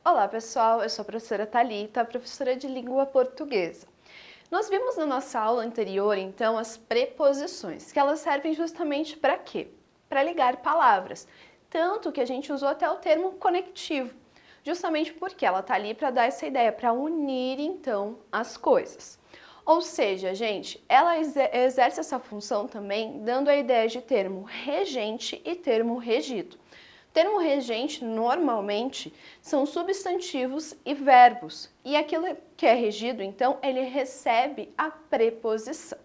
Olá pessoal, eu sou a professora Thalita, professora de língua portuguesa. Nós vimos na nossa aula anterior, então, as preposições, que elas servem justamente para quê? Para ligar palavras, tanto que a gente usou até o termo conectivo, justamente porque ela está ali para dar essa ideia, para unir então as coisas. Ou seja, gente, ela exerce essa função também dando a ideia de termo regente e termo regido. Termo regente, normalmente, são substantivos e verbos, e aquilo que é regido, então, ele recebe a preposição.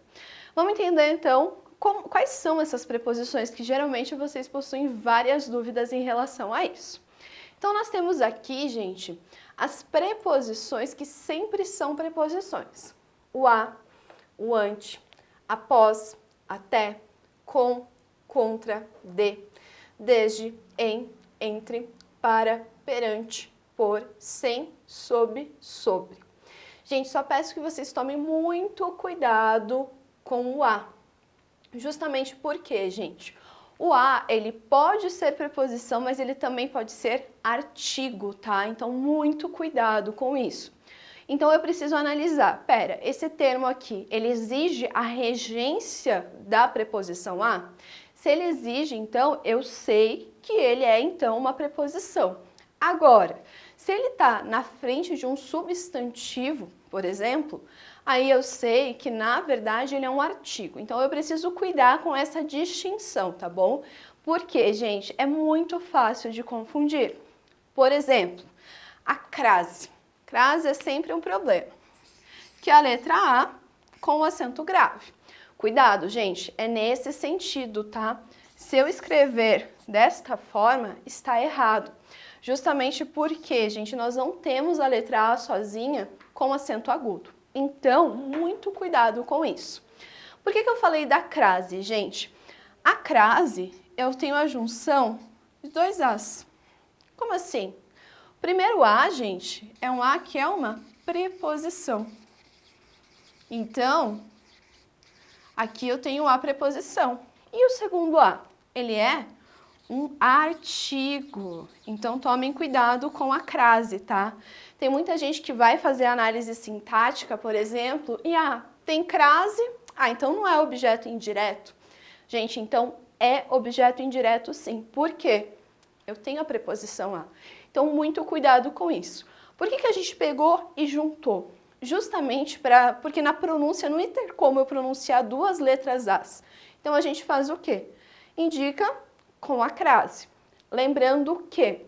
Vamos entender, então, quais são essas preposições, que geralmente vocês possuem várias dúvidas em relação a isso. Então, nós temos aqui, gente, as preposições que sempre são preposições. O a, o ante, após, até, com, contra, de, desde, em, entre, para, perante, por, sem, sob, sobre. Gente, só peço que vocês tomem muito cuidado com o a. Justamente porque, gente, o a, ele pode ser preposição, mas ele também pode ser artigo, tá? Então, muito cuidado com isso. Então, eu preciso analisar, pera, esse termo aqui, ele exige a regência da preposição a? Se ele exige, então, eu sei que ele é, então, uma preposição. Agora, se ele está na frente de um substantivo, por exemplo, aí eu sei que, na verdade, ele é um artigo. Então, eu preciso cuidar com essa distinção, tá bom? Porque, gente, é muito fácil de confundir. Por exemplo, a crase. Crase é sempre um problema, que é a letra A com o acento grave. Cuidado, gente, é nesse sentido, tá? Se eu escrever desta forma, está errado. Justamente porque, gente, nós não temos a letra A sozinha com acento agudo. Então, muito cuidado com isso. Por que eu falei da crase, gente? A crase, eu tenho a junção de dois As. Como assim? O primeiro A, gente, é um A que é uma preposição. Então, aqui eu tenho a preposição. E o segundo A? Ele é um artigo. Então, tomem cuidado com a crase, tá? Tem muita gente que vai fazer análise sintática, por exemplo, e tem crase, então não é objeto indireto. Gente, então é objeto indireto sim. Por quê? Eu tenho a preposição a. Então, muito cuidado com isso. Por que a gente pegou e juntou? Justamente porque na pronúncia não tem como eu pronunciar duas letras As. Então, a gente faz o quê? Indica com a crase. Lembrando que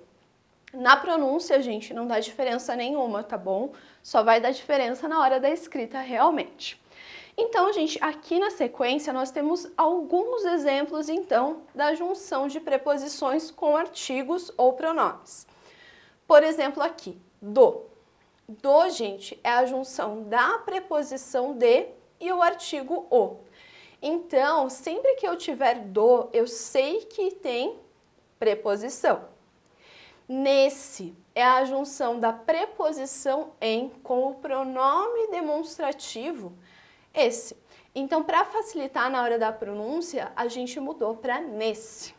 na pronúncia, gente, não dá diferença nenhuma, tá bom? Só vai dar diferença na hora da escrita realmente. Então, gente, aqui na sequência nós temos alguns exemplos, então, da junção de preposições com artigos ou pronomes. Por exemplo, aqui, do. Do, gente, é a junção da preposição de e o artigo o. Então, sempre que eu tiver do, eu sei que tem preposição. Nesse é a junção da preposição em com o pronome demonstrativo esse. Então, para facilitar na hora da pronúncia, a gente mudou para nesse.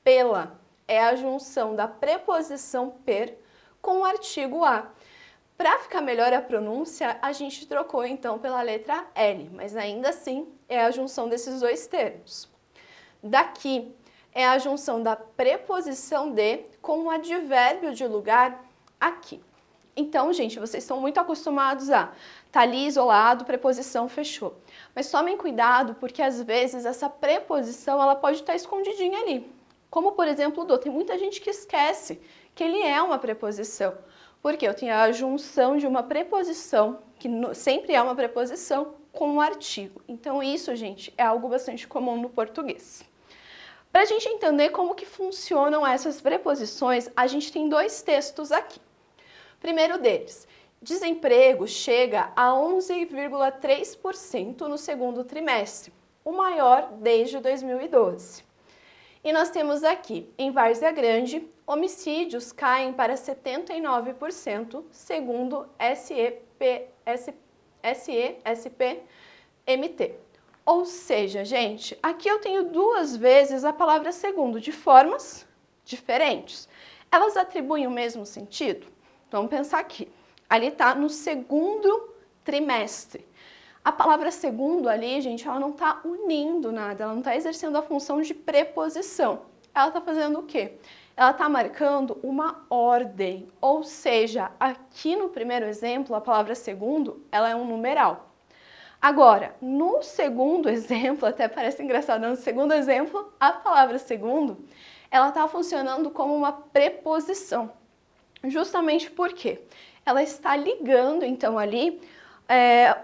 Pela é a junção da preposição per com o artigo a. Para ficar melhor a pronúncia, a gente trocou então pela letra L, mas ainda assim é a junção desses dois termos. Daqui é a junção da preposição de com o advérbio de lugar aqui. Então, gente, vocês estão muito acostumados a tá ali isolado, preposição fechou. Mas tomem cuidado porque às vezes essa preposição ela pode estar escondidinha ali. Como, por exemplo, o do. Tem muita gente que esquece que ele é uma preposição. Porque eu tenho a junção de uma preposição, que sempre é uma preposição, com um artigo. Então isso, gente, é algo bastante comum no português. Para a gente entender como que funcionam essas preposições, a gente tem dois textos aqui. Primeiro deles, desemprego chega a 11,3% no segundo trimestre, o maior desde 2012. E nós temos aqui, em Várzea Grande, homicídios caem para 79%, segundo SESP-MT. Ou seja, gente, aqui eu tenho duas vezes a palavra segundo, de formas diferentes. Elas atribuem o mesmo sentido? Vamos pensar aqui. Ali está no segundo trimestre. A palavra segundo ali, gente, ela não está unindo nada, ela não está exercendo a função de preposição. Ela está fazendo o quê? Ela está marcando uma ordem, ou seja, aqui no primeiro exemplo, a palavra segundo, ela é um numeral. Agora, no segundo exemplo, até parece engraçado, no segundo exemplo, a palavra segundo, ela está funcionando como uma preposição. Justamente porque ela está ligando, então, ali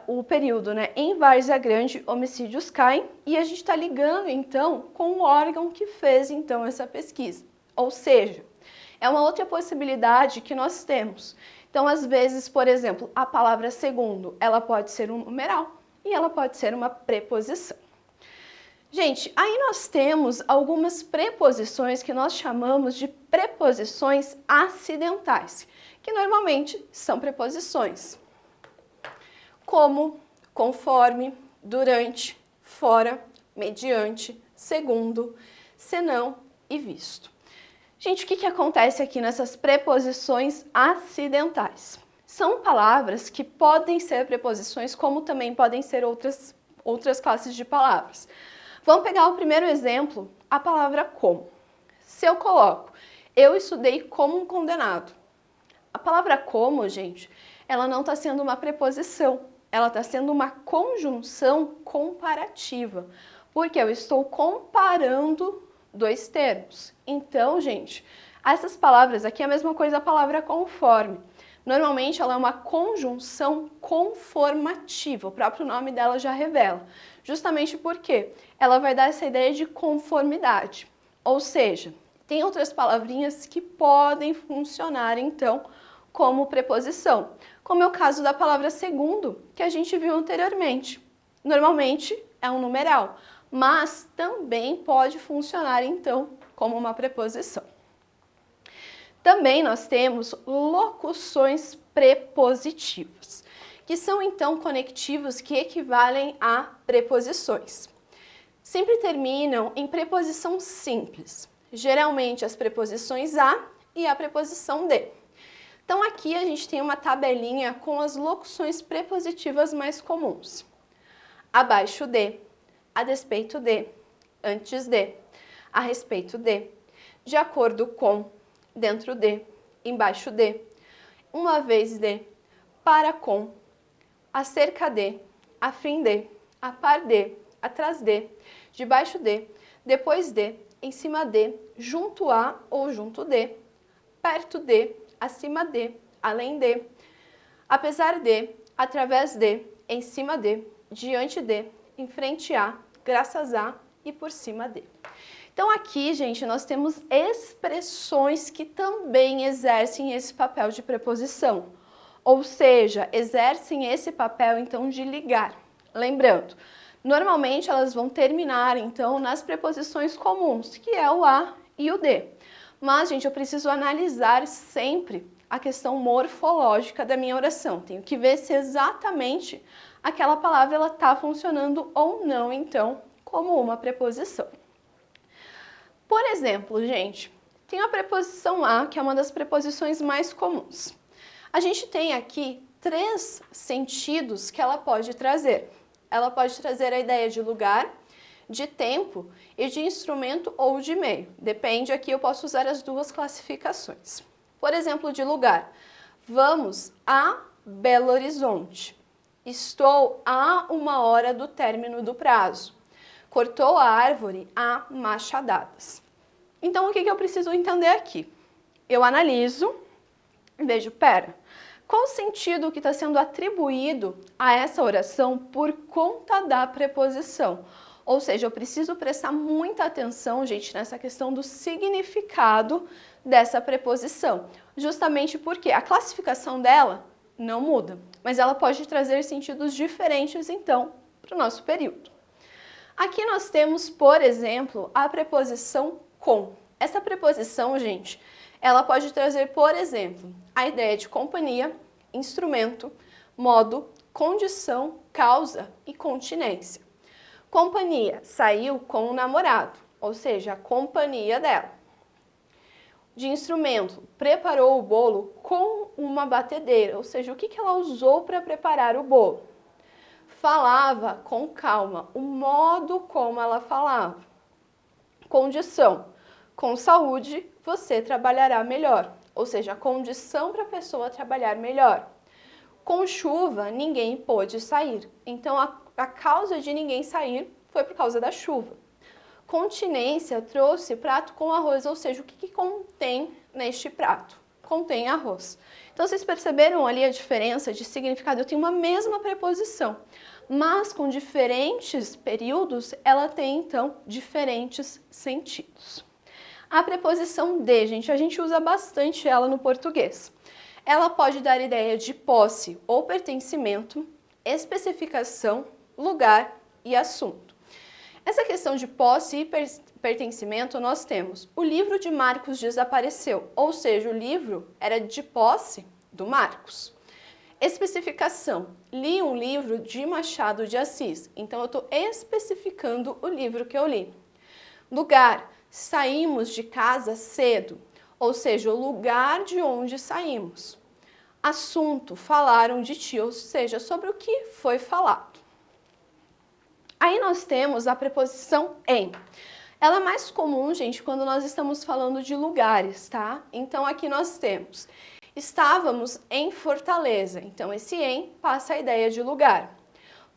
o período, né? Em Várzea Grande, homicídios caem, e a gente está ligando, então, com o órgão que fez, então, essa pesquisa. Ou seja, é uma outra possibilidade que nós temos. Então, às vezes, por exemplo, a palavra segundo, ela pode ser um numeral e ela pode ser uma preposição. Gente, aí nós temos algumas preposições que nós chamamos de preposições acidentais, que normalmente são preposições como conforme, durante, fora, mediante, segundo, senão e visto. Gente, o que acontece aqui nessas preposições acidentais? São palavras que podem ser preposições, como também podem ser outras classes de palavras. Vamos pegar o primeiro exemplo, a palavra como. Se eu coloco, eu estudei como um condenado. A palavra como, gente, ela não está sendo uma preposição, ela está sendo uma conjunção comparativa, porque eu estou comparando dois termos. Então, gente, essas palavras aqui é a mesma coisa da palavra conforme. Normalmente ela é uma conjunção conformativa, o próprio nome dela já revela. Justamente porque ela vai dar essa ideia de conformidade. Ou seja, tem outras palavrinhas que podem funcionar, então, como preposição. Como é o caso da palavra segundo, que a gente viu anteriormente. Normalmente é um numeral, mas também pode funcionar, então, como uma preposição. Também nós temos locuções prepositivas, que são então conectivos que equivalem a preposições. Sempre terminam em preposição simples, geralmente as preposições a e a preposição de. Então aqui a gente tem uma tabelinha com as locuções prepositivas mais comuns. Abaixo de, a despeito de, antes de, a respeito de acordo com, dentro de, embaixo de, uma vez de, para com, acerca de, a fim de, a par de, atrás de, debaixo de, depois de, em cima de, junto a ou junto de, perto de, acima de, além de, apesar de, através de, em cima de, diante de, em frente a, graças a e por cima de. Então aqui, gente, nós temos expressões que também exercem esse papel de preposição, ou seja, exercem esse papel, então, de ligar. Lembrando, normalmente elas vão terminar, então, nas preposições comuns, que é o a e o de. Mas, gente, eu preciso analisar sempre a questão morfológica da minha oração. Tenho que ver se exatamente aquela palavra ela está funcionando ou não, então, como uma preposição. Por exemplo, gente, tem a preposição a, que é uma das preposições mais comuns. A gente tem aqui 3 sentidos que ela pode trazer. Ela pode trazer a ideia de lugar, de tempo e de instrumento ou de meio. Depende, aqui eu posso usar as 2 classificações. Por exemplo, de lugar. Vamos a Belo Horizonte. Estou a 1 hora do término do prazo. Cortou a árvore a machadadas. Então, o que eu preciso entender aqui? Eu analiso e vejo, pera, qual o sentido que está sendo atribuído a essa oração por conta da preposição? Ou seja, eu preciso prestar muita atenção, gente, nessa questão do significado dessa preposição. Justamente porque a classificação dela não muda, mas ela pode trazer sentidos diferentes, então, para o nosso período. Aqui nós temos, por exemplo, a preposição com. Essa preposição, gente, ela pode trazer, por exemplo, a ideia de companhia, instrumento, modo, condição, causa e continência. Companhia, saiu com o namorado, ou seja, a companhia dela. de instrumento, preparou o bolo com uma batedeira, ou seja, o que ela usou para preparar o bolo? Falava com calma, o modo como ela falava. Condição, com saúde você trabalhará melhor, ou seja, a condição para a pessoa trabalhar melhor. Com chuva, ninguém pôde sair, então a causa de ninguém sair foi por causa da chuva. Continência trouxe prato com arroz, ou seja, o que contém neste prato? Contém arroz. Então, vocês perceberam ali a diferença de significado? Eu tenho uma mesma preposição, mas com diferentes períodos, ela tem, então, diferentes sentidos. A preposição de, gente, a gente usa bastante ela no português. Ela pode dar ideia de posse ou pertencimento, especificação, lugar e assunto. Essa questão de posse e pertencimento, nós temos o livro de Marcos desapareceu, ou seja, o livro era de posse do Marcos. Especificação, li um livro de Machado de Assis, então eu estou especificando o livro que eu li. Lugar, saímos de casa cedo, ou seja, o lugar de onde saímos. Assunto, falaram de ti, ou seja, sobre o que foi falado. Aí nós temos a preposição em. Ela é mais comum, gente, quando nós estamos falando de lugares, tá? Então aqui nós temos, estávamos em Fortaleza, então esse em passa a ideia de lugar.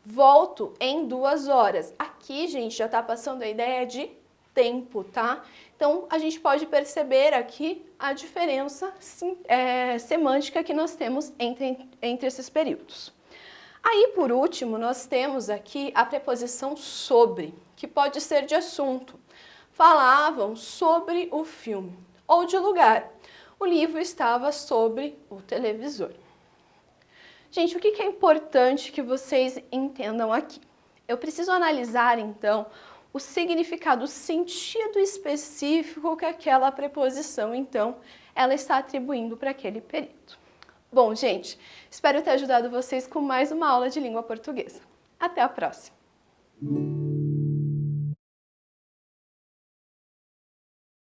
Volto em 2 horas. Aqui, gente, já tá passando a ideia de tempo, tá? Então a gente pode perceber aqui a diferença semântica que nós temos entre esses períodos. Aí, por último, nós temos aqui a preposição sobre, que pode ser de assunto. Falavam sobre o filme. Ou de lugar. O livro estava sobre o televisor. Gente, o que é importante que vocês entendam aqui? Eu preciso analisar, então, o significado, o sentido específico que aquela preposição, então, ela está atribuindo para aquele período. Bom, gente, espero ter ajudado vocês com mais uma aula de língua portuguesa. Até a próxima!